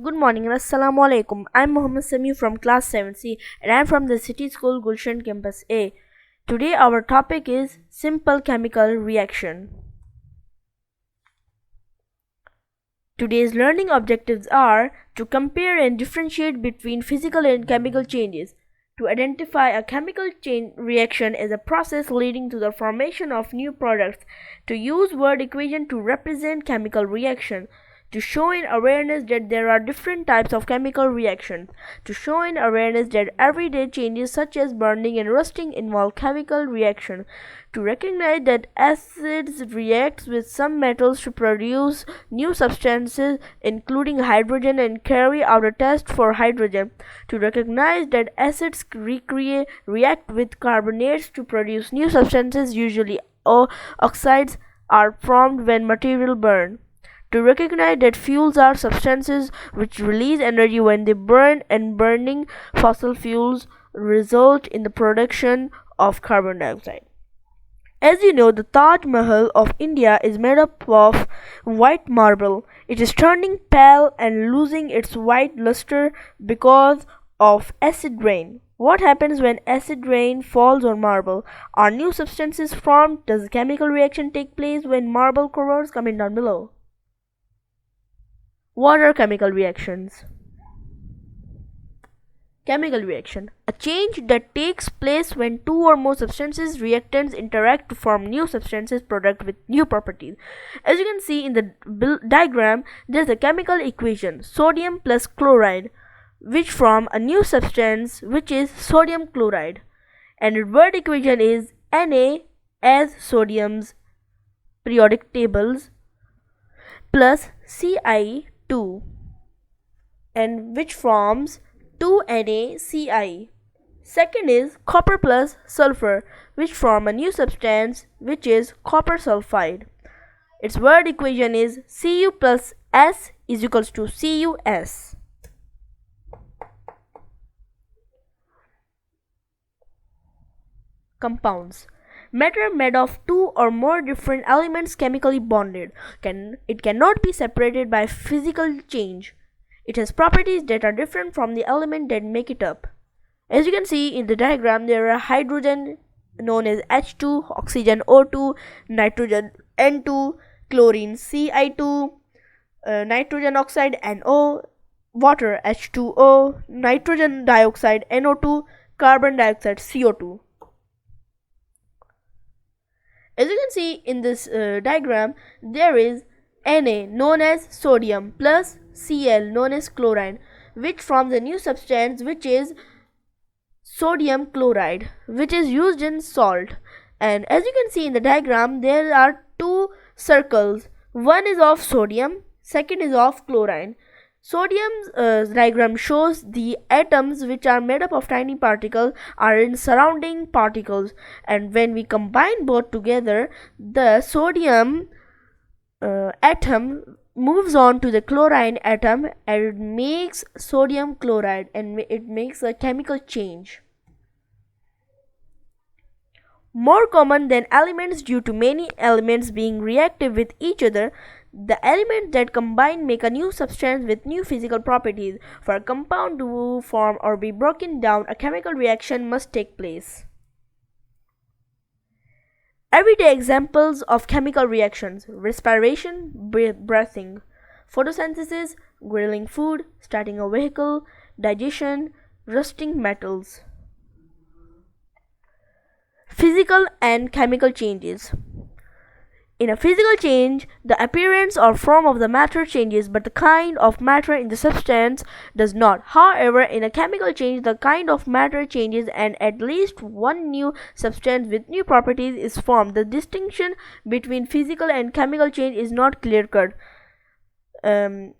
Good morning and Assalamu alaikum. I'm Mohammed Sami from class 7C and I'm from the City School Gulshan Campus A. Today our topic is simple chemical reaction. Today's learning objectives are to compare and differentiate between physical and chemical changes, to identify a chemical chain reaction as a process leading to the formation of new products, to use word equation to represent chemical reaction, to show in awareness that there are different types of chemical reactions, to show in awareness that everyday changes such as burning and rusting involve chemical reaction, to recognize that acids react with some metals to produce new substances including hydrogen and carry out a test for hydrogen, to recognize that acids react with carbonates to produce new substances usually oxides are formed when material burn, to recognize that fuels are substances which release energy when they burn, and burning fossil fuels result in the production of carbon dioxide. As you know, the Taj Mahal of India is made up of white marble. It is turning pale and losing its white luster because of acid rain. What happens when acid rain falls on marble? Are new substances formed? Does a chemical reaction take place when marble corrodes? Comment down below. What are chemical reactions? Chemical reaction: a change that takes place when two or more substances reactants interact to form new substances product with new properties. As you can see in the diagram, there is a chemical equation sodium plus chloride which form a new substance which is sodium chloride, and the word equation is Na as sodium's periodic tables plus Ci2, and which forms 2NaCl. Second is copper plus sulfur, which form a new substance which is copper sulfide. Its word equation is Cu plus S is equals to Cus. Compounds: matter made of two or more different elements chemically bonded. It cannot be separated by physical change. It has properties that are different from the element that make it up. As you can see in the diagram, there are hydrogen known as H2, oxygen O2, nitrogen N2, chlorine Ci2, nitrogen oxide NO, water H2O, nitrogen dioxide NO2, carbon dioxide CO2. As you can see in this diagram, there is Na known as sodium plus Cl known as chlorine, which forms a new substance which is sodium chloride, which is used in salt. And as you can see in the diagram, there are two circles. One is of sodium, second is of chlorine. Sodium's diagram shows the atoms which are made up of tiny particles are in surrounding particles, and when we combine both together, the sodium atom moves on to the chlorine atom and it makes sodium chloride, and it makes a chemical change. More common than elements due to many elements being reactive with each other, the elements that combine make a new substance with new physical properties. For a compound to form or be broken down, a chemical reaction must take place. Everyday examples of chemical reactions: respiration, breathing; photosynthesis, grilling food, starting a vehicle; digestion, rusting metals. Physical and chemical changes. In a physical change, the appearance or form of the matter changes, but the kind of matter in the substance does not. However, in a chemical change, the kind of matter changes and at least one new substance with new properties is formed. The distinction between physical and chemical change is not clear-cut.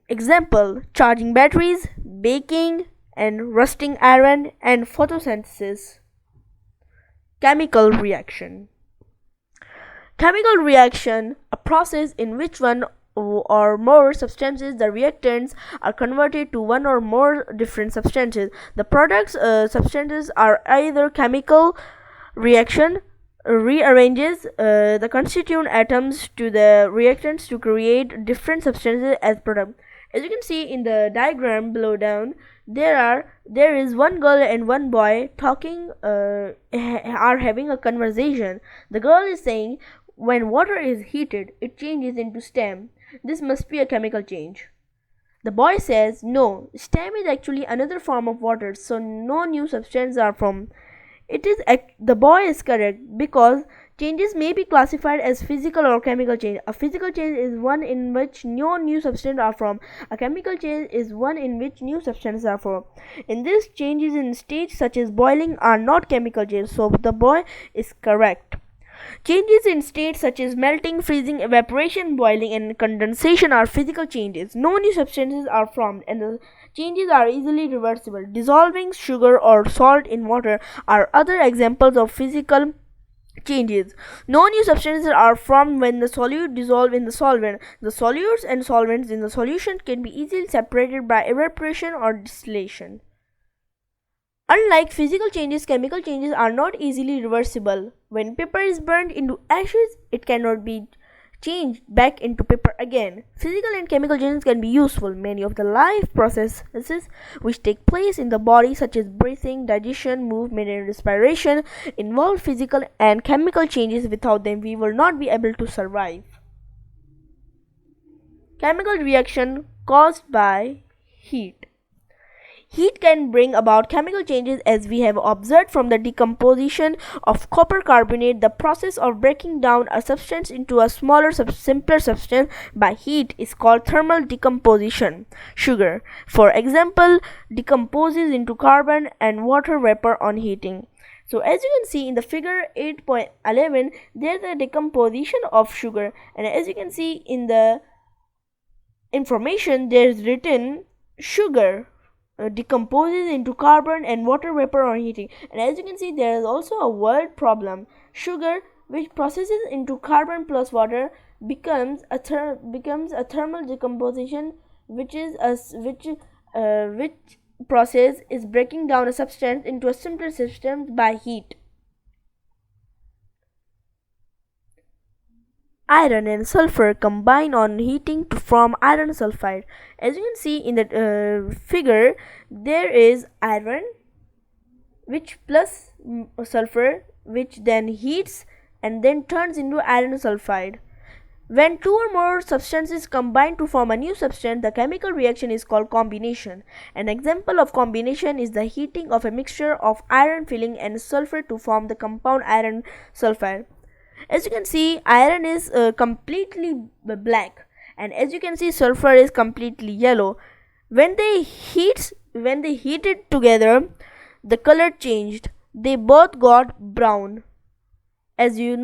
Example: charging batteries, baking, and rusting iron, and photosynthesis. Chemical reaction. Chemical reaction: a process in which one or more substances, the reactants, are converted to one or more different substances. The products substances are either chemical reaction rearranges the constituent atoms to the reactants to create different substances as product. As you can see in the diagram below down, there is one girl and one boy talking, are having a conversation. The girl is saying, when water is heated, it changes into steam. This must be a chemical change. The boy says, no, steam is actually another form of water, so no new substances are formed. The boy is correct, because changes may be classified as physical or chemical change. A physical change is one in which no new substances are formed. A chemical change is one in which new substances are formed. In this, changes in stage such as boiling are not chemical changes, so the boy is correct. Changes in states such as melting, freezing, evaporation, boiling, and condensation are physical changes. No new substances are formed, and the changes are easily reversible. Dissolving sugar or salt in water are other examples of physical changes. No new substances are formed when the solute dissolves in the solvent. The solutes and solvents in the solution can be easily separated by evaporation or distillation. Unlike physical changes, chemical changes are not easily reversible. When paper is burned into ashes, it cannot be changed back into paper again. Physical and chemical changes can be useful. Many of the life processes which take place in the body, such as breathing, digestion, movement, and respiration, involve physical and chemical changes. Without them, we will not be able to survive. Chemical reaction caused by heat. Heat can bring about chemical changes, as we have observed from the decomposition of copper carbonate. The process of breaking down a substance into a smaller, simpler substance by heat is called thermal decomposition. Sugar, for example, decomposes into carbon and water vapor on heating. So as you can see in the figure 8.11, there is a decomposition of sugar, and as you can see in the information, there is written sugar decomposes into carbon and water vapor on heating. And as you can see, there is also a word problem. Sugar, which processes into carbon plus water, becomes a thermal decomposition, which process is breaking down a substance into a simpler substance by heat. Iron and sulfur combine on heating to form iron sulfide. As you can see in the figure, there is iron which plus sulfur, which then heats and then turns into iron sulfide. When two or more substances combine to form a new substance, the chemical reaction is called combination. An example of combination is the heating of a mixture of iron filling and sulfur to form the compound iron sulfide. As you can see, iron is completely black, and as you can see, sulfur is completely yellow. When they heated together, the color changed. They both got brown. As you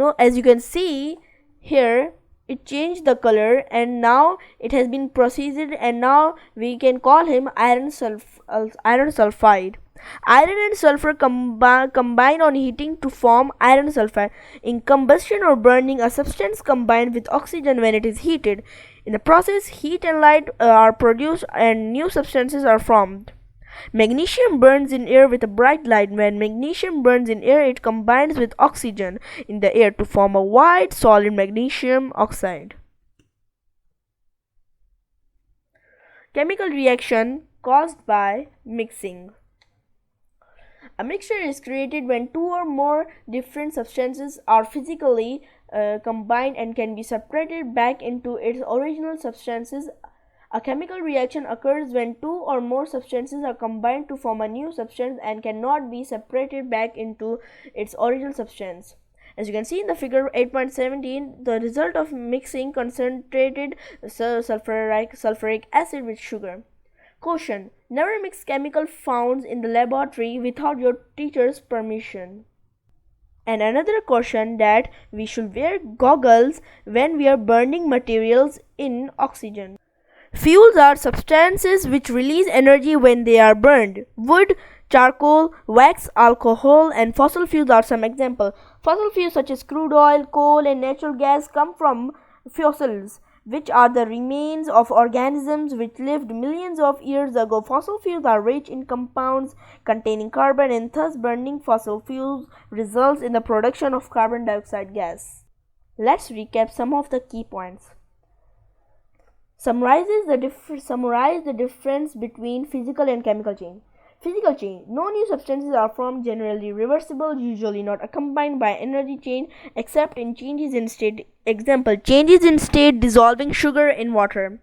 can see here, it changed the color, and now it has been processed, and now we can call him iron sulfide. Iron and sulfur combine on heating to form iron sulfide. In combustion or burning, a substance combines with oxygen when it is heated. In the process, heat and light are produced and new substances are formed. Magnesium burns in air with a bright light. When magnesium burns in air, it combines with oxygen in the air to form a white solid magnesium oxide. Chemical reaction caused by mixing. A mixture is created when two or more different substances are physically combined and can be separated back into its original substances. A chemical reaction occurs when two or more substances are combined to form a new substance and cannot be separated back into its original substance. As you can see in the figure 8.17, the result of mixing concentrated sulfuric acid with sugar. Caution: never mix chemical found in the laboratory without your teacher's permission. And another caution, that we should wear goggles when we are burning materials in oxygen. Fuels are substances which release energy when they are burned. Wood, charcoal, wax, alcohol, and fossil fuels are some examples. Fossil fuels such as crude oil, coal, and natural gas come from fossils, which are the remains of organisms which lived millions of years ago. Fossil fuels are rich in compounds containing carbon, and thus burning fossil fuels results in the production of carbon dioxide gas. Let's recap some of the key points. Summarize the difference between physical and chemical change. Physical change. No new substances are formed, generally reversible, usually not accompanied by energy change, except in changes in state. Example, changes in state dissolving sugar in water.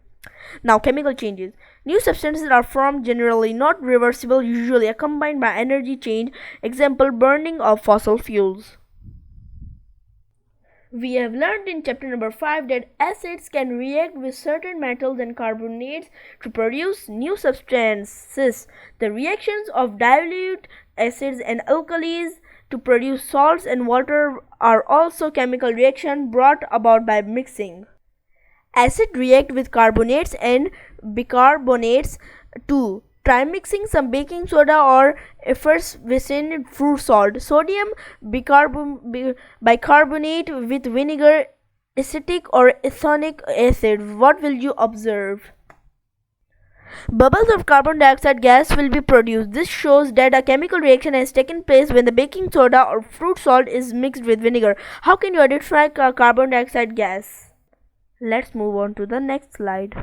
Now, chemical changes. New substances are formed, generally not reversible, usually accompanied by energy change. Example, burning of fossil fuels. We have learned in chapter number 5 that acids can react with certain metals and carbonates to produce new substances. The reactions of dilute acids and alkalis to produce salts and water are also chemical reactions brought about by mixing. Acids react with carbonates and bicarbonates too. Try mixing some baking soda or effervescent fruit salt. Sodium bicarbonate with vinegar, acetic or ethanoic acid. What will you observe? Bubbles of carbon dioxide gas will be produced. This shows that a chemical reaction has taken place when the baking soda or fruit salt is mixed with vinegar. How can you identify carbon dioxide gas? Let's move on to the next slide.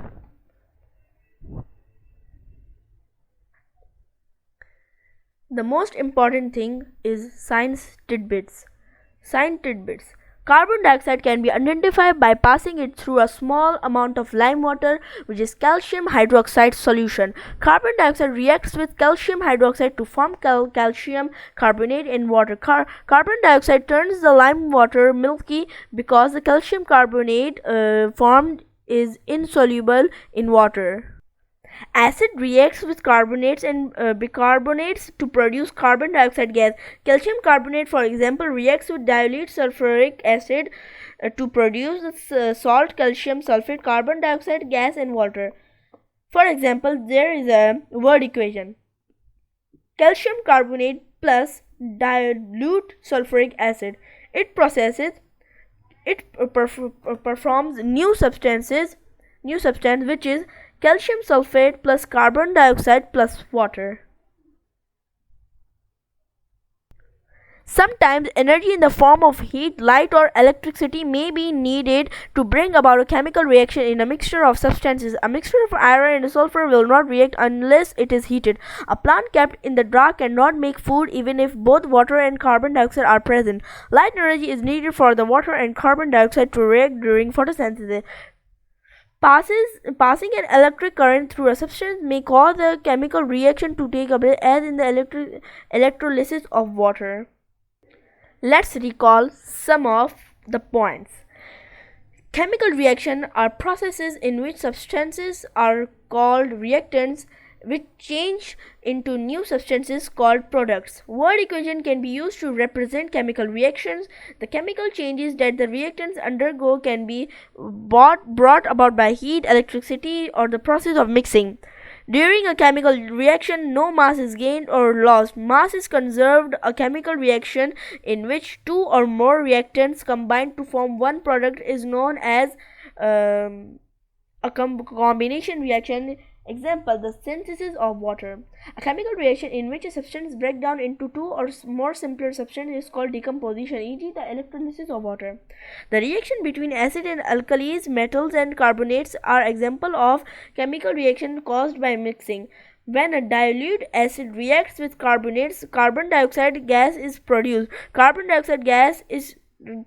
The most important thing is science tidbits. Science tidbits. Carbon dioxide can be identified by passing it through a small amount of lime water, which is calcium hydroxide solution. Carbon dioxide reacts with calcium hydroxide to form calcium carbonate in water. Carbon dioxide turns the lime water milky because the calcium carbonate formed is insoluble in water. Acid reacts with carbonates and bicarbonates to produce carbon dioxide gas. Calcium carbonate, for example, reacts with dilute sulfuric acid to produce salt calcium sulfate, carbon dioxide gas, and water. For example, there is a word equation: calcium carbonate plus dilute sulfuric acid. It performs new substance, which is calcium sulfate plus carbon dioxide plus water. Sometimes energy in the form of heat, light, or electricity may be needed to bring about a chemical reaction in a mixture of substances. A mixture of iron and sulfur will not react unless it is heated. A plant kept in the dark cannot make food even if both water and carbon dioxide are present. Light energy is needed for the water and carbon dioxide to react during photosynthesis. Passing an electric current through a substance may cause a chemical reaction to take place, as in the electrolysis of water. Let's recall some of the points. Chemical reactions are processes in which substances are called reactants, which change into new substances called products. Word equation can be used to represent chemical reactions. The chemical changes that the reactants undergo can be brought about by heat, electricity, or the process of mixing. During a chemical reaction, no mass is gained or lost. Mass is conserved. A chemical reaction in which two or more reactants combine to form one product is known as a combination reaction. Example, the synthesis of water. A chemical reaction in which a substance breaks down into two or more simpler substances is called decomposition, e.g. the electrolysis of water. The reaction between acid and alkalis, metals and carbonates are example of chemical reaction caused by mixing. When a dilute acid reacts with carbonates, carbon dioxide gas is produced. Carbon dioxide gas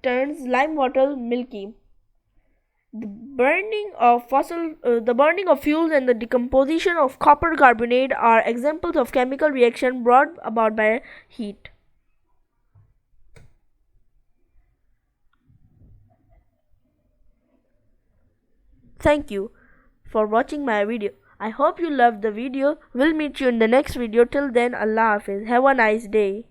turns lime water milky. The burning of fuels and the decomposition of copper carbonate are examples of chemical reaction brought about by heat. Thank you for watching my video. I hope you loved the video. We'll meet you in the next video. Till then, Allah Hafiz. Have a nice day.